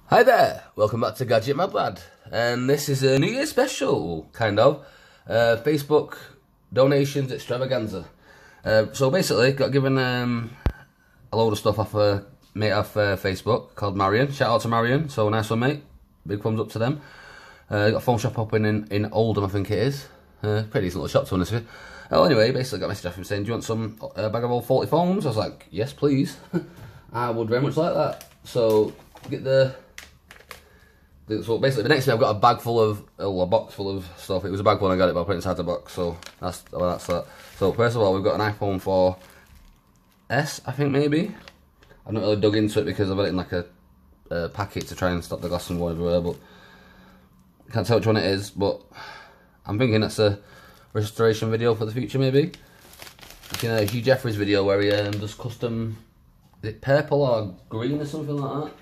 Hi there, welcome back to Gadget Mad Lad, and this is a New Year's special, kind of, Facebook donations extravaganza. So basically, got given a load of stuff off a mate off Facebook called Marion. Shout out to Marion, so nice one mate, big thumbs up to them. Got a phone shop open in Oldham, I think it is. Pretty decent little shop to be honest with you. Oh, anyway, basically got a message off him saying, do you want some bag of old faulty phones? I was like, yes please. I would very much like that. So, get so basically the next thing I've got a bag full of, a box full of stuff. It was a bag when I got it, but I put it inside the box, so that's that. So first of all, we've got an iPhone 4S, I think maybe. I've not really dug into it because I've got it in like a packet to try and stop the glass from going everywhere, but I can't tell which one it is, but I'm thinking that's a restoration video for the future maybe. You know, Hugh Jeffries video where he does custom, is it purple or green or something like that?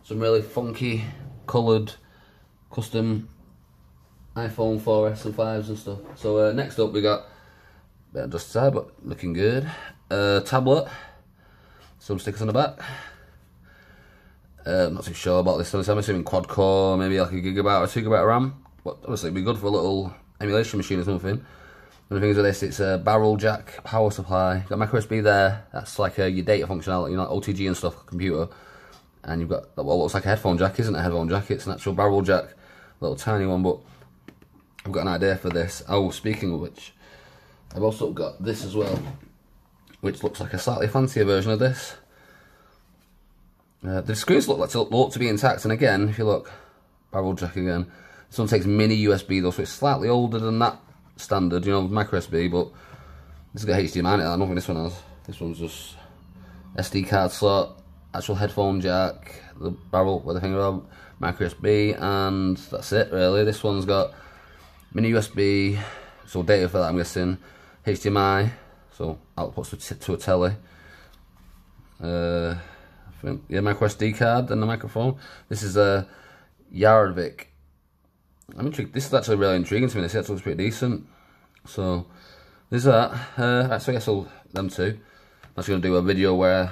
Some really funky coloured custom iPhone 4S and 5s and stuff. So next up we got a bit of dust side, but looking good. Tablet, some stickers on the back. I'm not too sure about this one. I'm assuming quad core, maybe like a gigabyte or 2 GB of RAM. But obviously it'd be good for a little emulation machine or something. And the thing is with this, it's a barrel jack power supply. Got micro USB there. That's like your data functionality, you know, OTG and stuff, computer. And you've got what looks like a headphone jack, isn't it? A headphone jack, it's an actual barrel jack, little tiny one, but I've got an idea for this. Oh, speaking of which, I've also got this as well, which looks like a slightly fancier version of this. The screens look to be intact, and again, if you look, barrel jack again. This one takes mini USB though, so it's slightly older than that standard, you know, micro USB, but this has got HDMI in it. I don't think this one has. This one's just SD card slot, actual headphone jack, the barrel with the finger on, micro USB, and that's it really. This one's got mini USB, so data for that I'm guessing, HDMI, so outputs to a telly. I think, yeah, micro SD card and the microphone. This is a Yarvik. I'm intrigued. This is actually really intriguing to me. This actually looks pretty decent. So there's that. Right, so I guess them two. I'm actually going to do a video where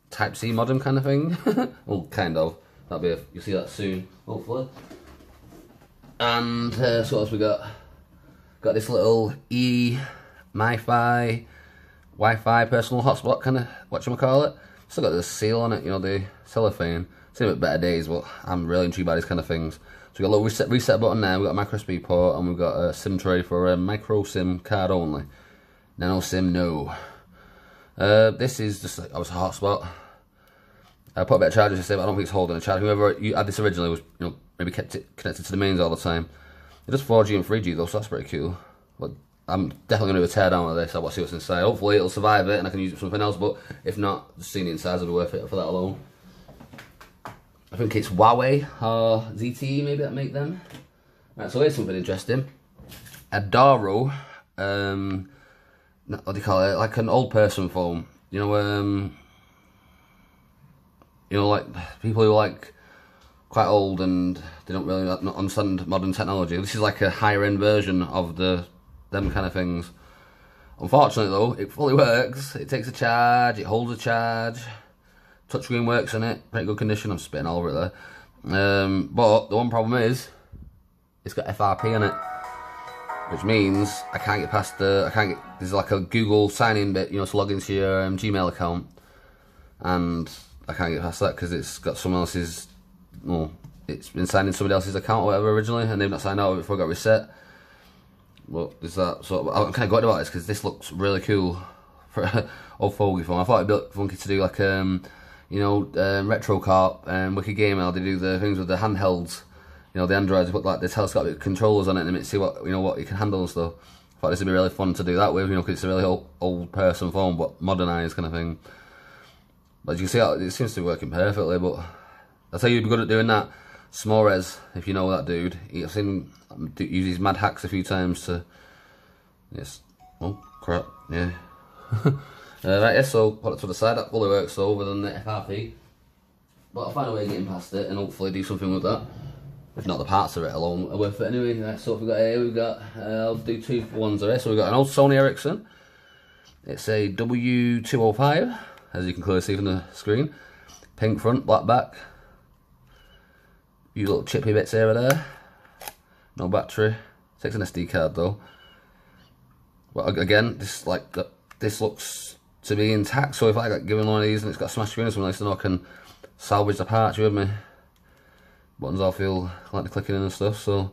Type-C modem kind of thing. Well, kind of. That'll be you'll see that soon, hopefully. And so what else we got? Got this little MiFi Wi-Fi personal hotspot kind of whatchamacallit. Still got the seal on it, you know, the cellophane. Seen it better days, but I'm really intrigued by these kind of things. So we've got a little reset button there, we've got a micro SD port, and we've got a SIM tray for a micro SIM card only. Nano SIM, no. This is just like, obviously a hotspot. I put a bit of charger to say, but I don't think it's holding a charge. Whoever you had this originally was, you know, maybe kept it connected to the mains all the time. It does 4G and 3G though, so that's pretty cool. But I'm definitely going to do a tear down of this. I want to see what's inside. Hopefully it'll survive it and I can use it for something else, but if not, just seeing the insides will be worth it for that alone. I think it's Huawei or ZTE maybe that make them. Right, so here's something interesting. Adoro, what do you call it? Like an old person phone. You know, like people who are like quite old and they don't really not understand modern technology. This is like a higher end version of them kind of things. Unfortunately though, it fully works. It takes a charge, it holds a charge. Touchscreen works in it, pretty good condition. I'm spitting all over it there. But the one problem is, it's got FRP on it, which means I can't get past there's like a Google sign-in bit, you know, to log into your Gmail account, and I can't get past that because it's got someone else's, well, it's been signed in somebody else's account or whatever originally, and they've not signed out of it before it got reset. Well, there's that. So I'm kind of gutted about this because this looks really cool for an old fogey phone. I thought it'd be funky to do like you know, Retro Corp and Wicked Gamer. They do the things with the handhelds. You know, the Androids put like the telescopic controllers on it and see what, you know, what you can handle and stuff. I thought this would be really fun to do that with, you know, because it's a really old person phone, but modernised kind of thing. But you can see how it seems to be working perfectly. But I'll tell you, you'd be good at doing that. Smores, if you know that dude, I've seen him use his mad hacks a few times to. Yes. Oh crap! Yeah. Right, yeah, so put it to the side. That fully works though, other than the FRP. But I'll find a way of getting past it and hopefully do something with that. If not, the parts of it alone are worth it anyway. Right, so what we've got here, we've got, I'll do two ones here. So we've got an old Sony Ericsson. It's a W205, as you can clearly see from the screen. Pink front, black back. few little chippy bits here and there. No battery. Takes an SD card though. Well, again, this looks to be intact. So if I got given one of these and it's got a smashed screen or something, then I can salvage the parts with me. Buttons all feel like they're clicking in and stuff. So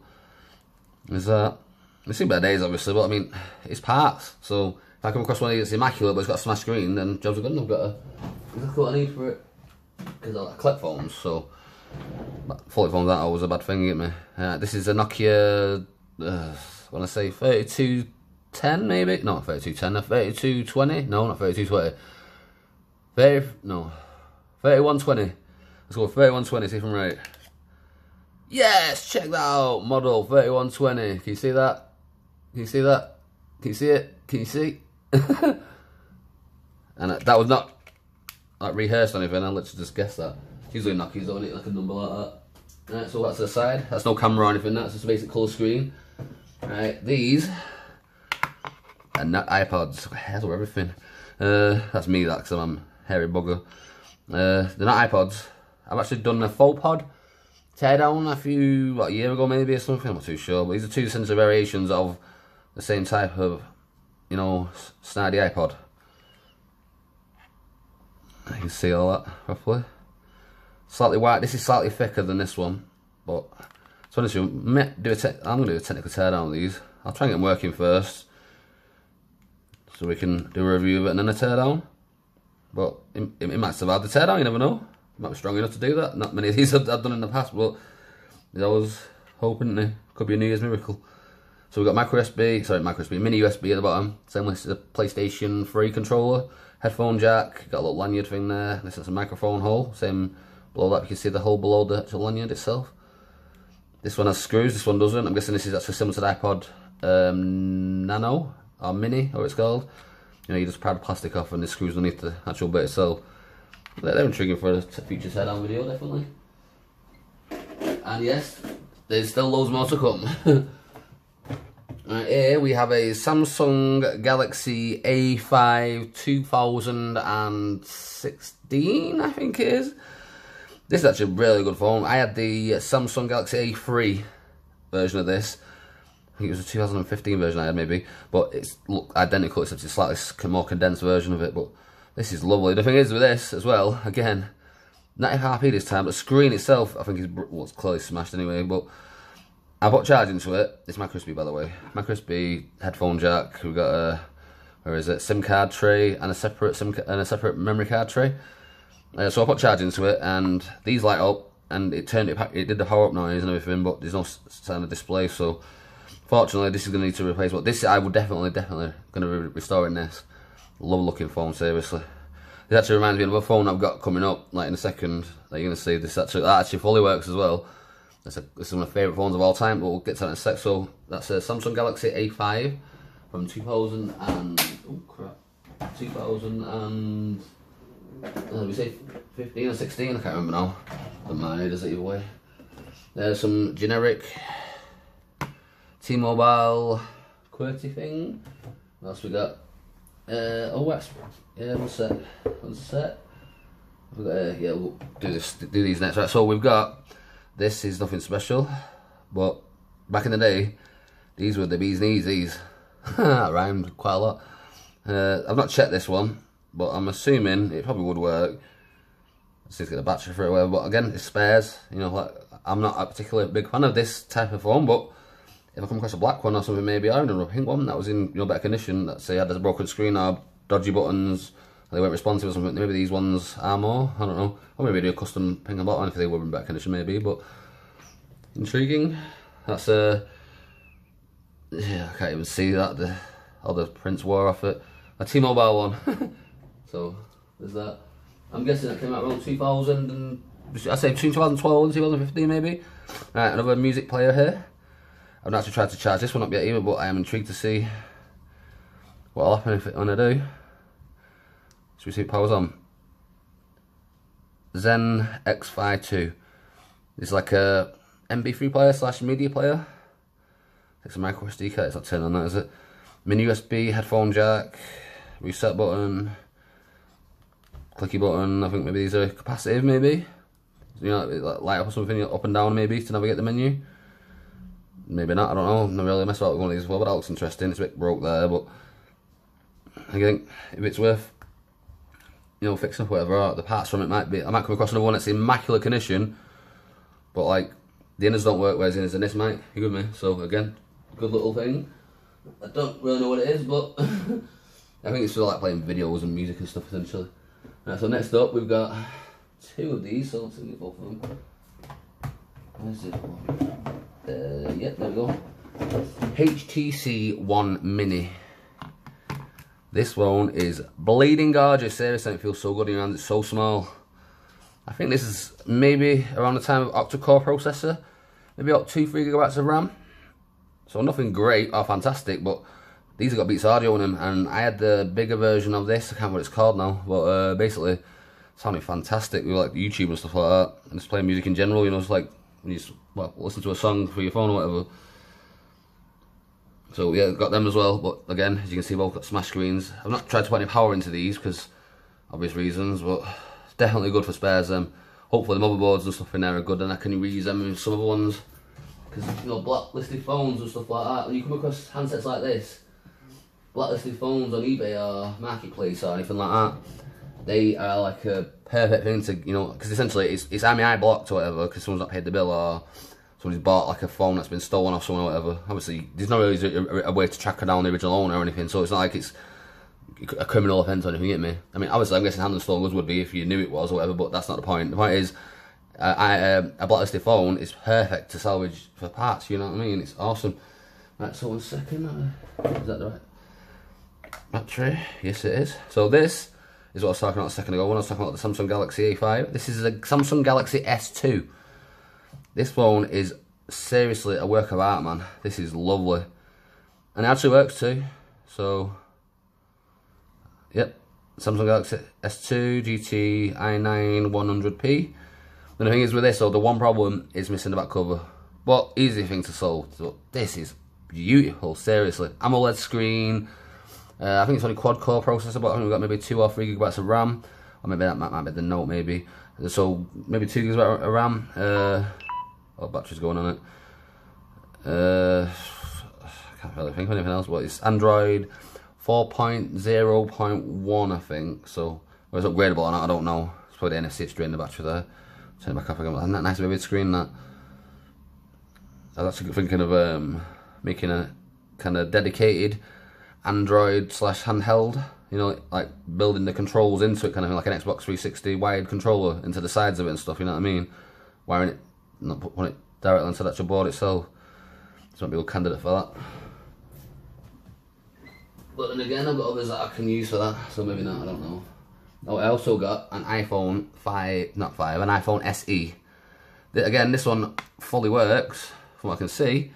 there's that. It's seen better days obviously, but I mean it's parts. So if I come across one of these that's immaculate but it's got a smashed screen, then jobs are good and I've got exactly what I need for it. Because I like collect phones, so faulty phones aren't always a bad thing, get me. This is a Nokia, when I say 3210 maybe? No, 3210, 3220? No, not 3220. 3120. Let's go with 3120, see if I'm right. Yes, check that out, model 3120. Can you see that? Can you see that? Can you see it? Can you see? And that was not like rehearsed or anything, I literally just guessed that. Usually Nokia's don't it like a number like that. Right, so that's the side. That's no camera or anything, that's just a basic colour screen. Right, these are not iPods. Hairs or everything. That's me, that, because I'm a hairy bugger. They're not iPods. I've actually done a faux pod teardown a year ago maybe or something, I'm not too sure. But these are two sensor variations of the same type of, you know, snidey iPod. You can see all that properly. Slightly white. This is slightly thicker than this one, but to be honest with you, I'm going to do a technical teardown of these. I'll try and get them working first, so we can do a review of it and then a teardown. But it might survive the teardown. You never know. It might be strong enough to do that. Not many of these I've done in the past, but there's always hope, isn't there? Could be a New Year's miracle. So we've got mini USB at the bottom. Same as the PlayStation 3 controller. Headphone jack, got a little lanyard thing there. This is a microphone hole. Same below that, you can see the hole below the actual lanyard itself. This one has screws, this one doesn't. I'm guessing this is actually similar to the iPod Nano, or Mini, or it's called. You know, you just pry the plastic off and the screws underneath the actual bit itself. They're intriguing for a future teardown video, definitely. And yes, there's still loads more to come. Right here we have a Samsung Galaxy A5 2016, I think it is. This is actually a really good phone. I had the Samsung Galaxy A3 version of this. I think it was a 2015 version I had maybe, but it's identical, except it's a slightly more condensed version of it. But this is lovely. The thing is with this as well, again, 95p this time. The screen itself, I think, is it's clearly smashed anyway. But I put charge into it. It's micro USB, by the way. Micro USB headphone jack. We've got a SIM card tray and a separate memory card tray. So I put charge into it, and these light up, and it did the power up noise and everything, but there's no sound of display. So fortunately, this is going to need to replace. But this I would definitely going to be restoring this. Love looking phone, seriously. This actually reminds me of another phone I've got coming up, like in a second. That you're going to see. That actually fully works as well. This is one of my favourite phones of all time, but we'll get to that in a sec. So that's a Samsung Galaxy A5 from 2000 and we say 15 or 16, I can't remember now. Don't mind, does it either way. There's some generic T-Mobile QWERTY thing. What else we got? One set. We've got, yeah, we'll do these next. Right, so we've got, this is nothing special, but back in the day, these were the bee's knees, these. That rhymed quite a lot. I've not checked this one, but I'm assuming it probably would work. Let's see if it's got a battery for it or whatever, but again, it's spares. You know, like, I'm not a particularly big fan of this type of phone, but if I come across a black one or something, maybe I don't know, a pink one that was in better condition, that say had a broken screen or dodgy buttons, they weren't responsive or something, maybe these ones are more, I don't know. Or maybe do a custom pink and black one if they were in better condition maybe, but intriguing. That's yeah, I can't even see that, all the prints wore off it. A T-Mobile one. So there's that. I'm guessing that came out around 2000 and I say between 2012 and 2015 maybe. Right, another music player here. I've not actually tried to charge this one up yet either, but I am intrigued to see what'll happen when I do. Should we see if it powers on? Zen X-Fi 2. It's like a MP3 player / media player. It's a micro SD card, it's not turning on that, is it? Mini USB, headphone jack, reset button, clicky button. I think maybe these are capacitive, maybe. you know, light up or something up and down maybe to navigate the menu. Maybe not, I don't know. I've never really messed about with one of these before, but that looks interesting. It's a bit broke there, but I think if it's worth, you know, fixing up whatever, the parts from it might be. I might come across another one that's in immaculate condition, but like the inners don't work, whereas the inners in this might. You with me? So again, good little thing. I don't really know what it is, but I think it's for like playing videos and music and stuff essentially. Right, so next up we've got 2 of these, so let's see both of them. Where's this one? Yeah, there we go. HTC One Mini. This one is bleeding gorgeous, seriously, it feels so good in your hand, it's so small. I think this is maybe around the time of octa-core processor, maybe about 2-3 gigabytes of RAM. So nothing great or fantastic, but these have got Beats Audio in them, and I had the bigger version of this, I can't remember what it's called now, but basically, it sounded fantastic with like YouTube and stuff like that, and just playing music in general, you know, it's like, when you just, well, listen to a song for your phone or whatever. So yeah, got them as well, but again, as you can see, both got smash screens. I've not tried to put any power into these, because obvious reasons, but it's definitely good for spares. Hopefully the motherboards and stuff in there are good, and I can reuse them in some other ones. Because, you know, blacklisted phones and stuff like that, when you come across handsets like this, blacklisted phones on eBay or Marketplace or anything like that, they are like a perfect thing to, you know, because essentially it's MI blocked or whatever, because someone's not paid the bill or somebody's bought like a phone that's been stolen off someone or whatever. Obviously, there's not really a way to track down the original owner or anything, so it's not like it's a criminal offence or anything, you get me? I mean, obviously, I'm guessing handling stolen goods would be if you knew it was or whatever, but that's not the point. The point is, a blacklisted phone is perfect to salvage for parts, you know what I mean? It's awesome. Right, so 1 second, is that the right battery? Yes, it is. So this is what I was talking about a second ago when I was talking about the Samsung Galaxy A5. This is a Samsung Galaxy S2. This phone is seriously a work of art, man. This is lovely. And it actually works too. So, yep. Samsung Galaxy S2 GT i9 100p. And the thing is with this, so the one problem is missing the back cover. But easy thing to solve. So this is beautiful, seriously. AMOLED screen. I think it's only quad-core processor, but I think we've got maybe 2 or 3 gigabytes of RAM. Or maybe that might be the Note, maybe. So, maybe 2 gigabytes of RAM. Oh, battery's going on it. I can't really think of anything else, but it's Android 4.0.1, I think. So, whether it's upgradable or not, I don't know. It's probably the NFC to drain the battery there. Turn it back off again. Isn't that nice baby screen, that? I was actually thinking of making a kind of dedicated Android / handheld, you know, like building the controls into it, kind of like an Xbox 360 wired controller into the sides of it and stuff, you know what I mean? Wiring it, not putting it directly onto the actual board itself. This might be a good candidate for that. But then again, I've got others that I can use for that, so maybe not, I don't know. Oh, I also got an iPhone 5, not 5, an iPhone SE. Again, this one fully works, from what I can see.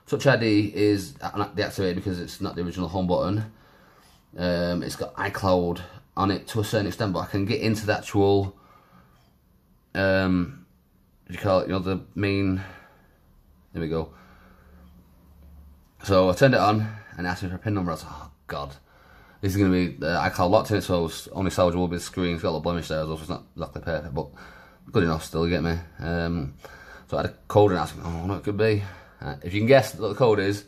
Touch ID is not deactivated because it's not the original home button. It's got iCloud on it to a certain extent, but I can get into the actual, what do you call it, you know, the main, there we go. So I turned it on and it asked me for a PIN number. I was like, oh god, this is going to be iCloud locked in it, so it's only salvageable with the screen. It's got a little blemish there as well, so it's not exactly perfect, but good enough still, you get me. So I had a code and I asked me, oh, what it could be. If you can guess what the code is,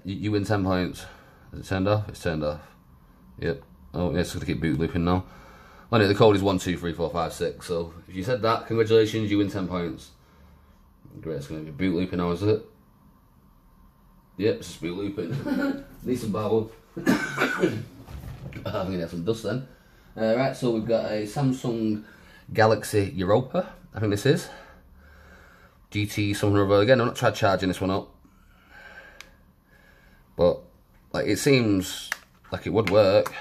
you win 10 points. Is it turned off? It's turned off. Yep. Oh, yeah, it's going to keep boot looping now. Well, anyway, the code is 123456. So if you said that, congratulations, you win 10 points. Great, it's going to be boot looping now, is it? Yep, it's just boot looping. Need some bubble. I'm going to get some dust then. Right, so we've got a Samsung Galaxy Europa, I think this is. GT something or other. Again, I'm not trying charging this one up, but like it seems like it would work.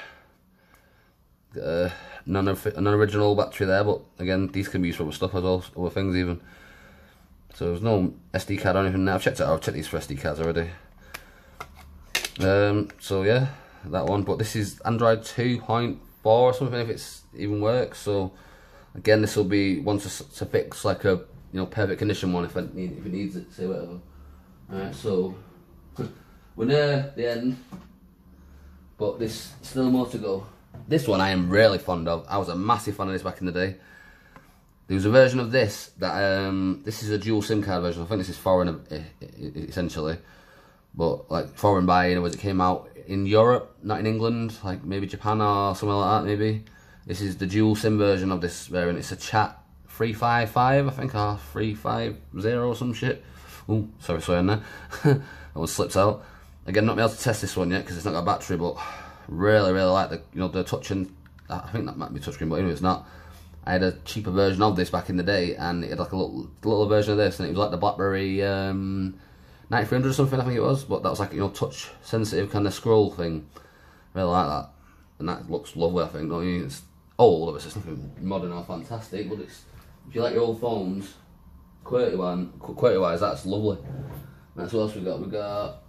Non-original battery there, but again, these can be used for other stuff as well, other things even. So there's no SD card or anything now. I've checked it out. I've checked these for SD cards already. So yeah, that one. But this is Android 2.4 or something, if it's even works. So again, this will be one to fix like a, you know, perfect condition one if it needs it, say whatever. Alright, so we're near the end, but there's still more to go. This one I am really fond of. I was a massive fan of this back in the day. There was a version of this that this is a dual SIM card version. I think this is foreign essentially, but like foreign buy, in other words, it came out in Europe, not in England, like maybe Japan or somewhere like that. Maybe this is the dual SIM version of this variant. It's a Chat 355, I think, or 350 or some shit. Oh, sorry, swearing there. That one slips out. Again, not be able to test this one yet because it's not got a battery, but really like the the touch and I think that might be touchscreen, but anyway, it's not. I had a cheaper version of this back in the day, and it had like a little version of this, and it was like the BlackBerry 9300 or something, I think it was. But that was like touch sensitive kind of scroll thing. Really like that, and that looks lovely. I think, don't you? It's old, obviously, it's nothing modern or fantastic, but it's if you like your old phones, quality wise, that's lovely. That's what else we got. We got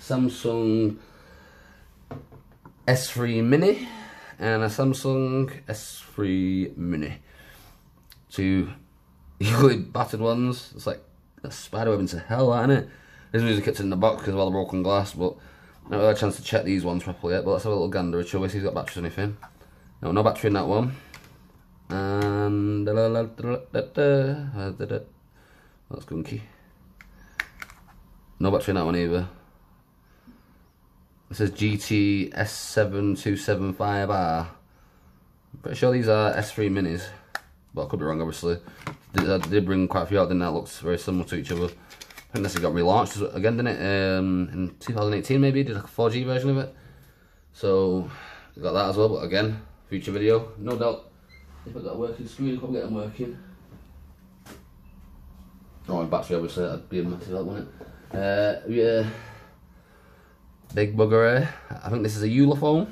Samsung S3 Mini and a Samsung S3 Mini. Two equally battered ones. It's like a spiderweb into hell, isn't it? This music kept in the box because of all the broken glass, but I haven't had a chance to check these ones properly yet. But let's have a little gander at choice. He's got batteries or anything. No battery in that one. And that's gunky. No battery in that one either. It says GT S7275R. I'm pretty sure these are S3 Minis, but I could be wrong, obviously. They did bring quite a few out, didn't they? That looks very similar to each other. I think this has got relaunched again, didn't it? In 2018 maybe, did like a 4G version of it. So, we got that as well, but again, future video, no doubt. If I got a working screen, I could get them working. Oh, and battery, obviously, that'd be a massive help, wouldn't it? Yeah. Big bugger here. I think this is a Ulefone.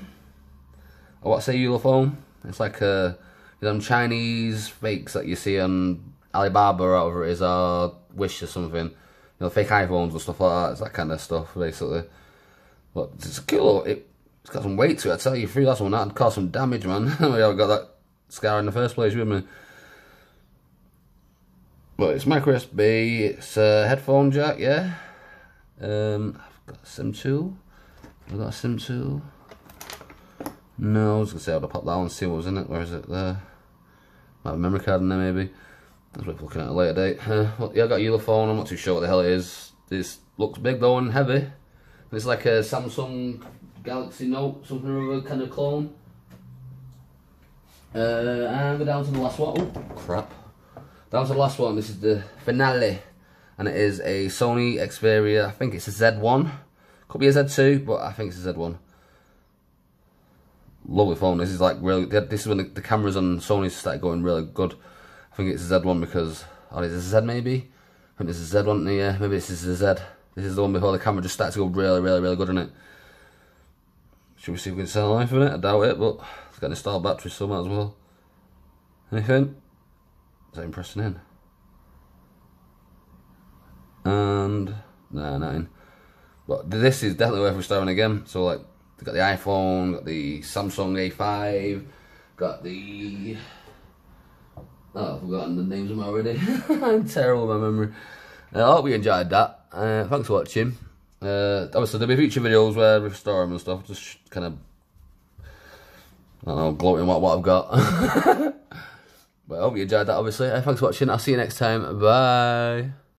Or what's a Ulefone? It's like them Chinese fakes that you see on Alibaba or whatever it is, or Wish or something. Fake iPhones and stuff like that. It's that kind of stuff, basically. But it's cool. It's got some weight to it, I tell you. Free last one, that'd cause some damage, man. I got that scar in the first place with me. But it's micro USB, it's a headphone jack, yeah. I've got a SIM tool. I've got a SIM tool. No, I was gonna say I'd pop that one and see what was in it. Where is it? There. Might have a memory card in there maybe. That's worth looking at a later date. Well, yeah, I got a Ulefone. I'm not too sure what the hell it is. This looks big though and heavy. It's like a Samsung Galaxy Note, something or other kind of clone. And we're down to the last one. Oh crap! Down to the last one. This is the finale, and it is a Sony Xperia. I think it's a Z1. Could be a Z2, but I think it's a Z1. Lovely phone. This is like really. This is when the cameras on Sony started going really good. I think it's a Z1 because is this a Z maybe? I think this is a Z1. Yeah, maybe this is a Z. This is the one before the camera just started to go really good in it. Should we see if we can sell a life in it? I doubt it, but it's got an installed battery, so might as well. Anything? Is that impressing in? And nah, nothing. But this is definitely worth restoring again. So like, we've got the iPhone, got the Samsung A5, got the. Oh, I've forgotten the names of them already. I'm terrible with my memory. I hope you enjoyed that. Thanks for watching. Obviously, there'll be future videos where I restore them and stuff. Just kind of, I don't know, gloating what I've got. But I hope you enjoyed that, obviously. Thanks for watching. I'll see you next time. Bye.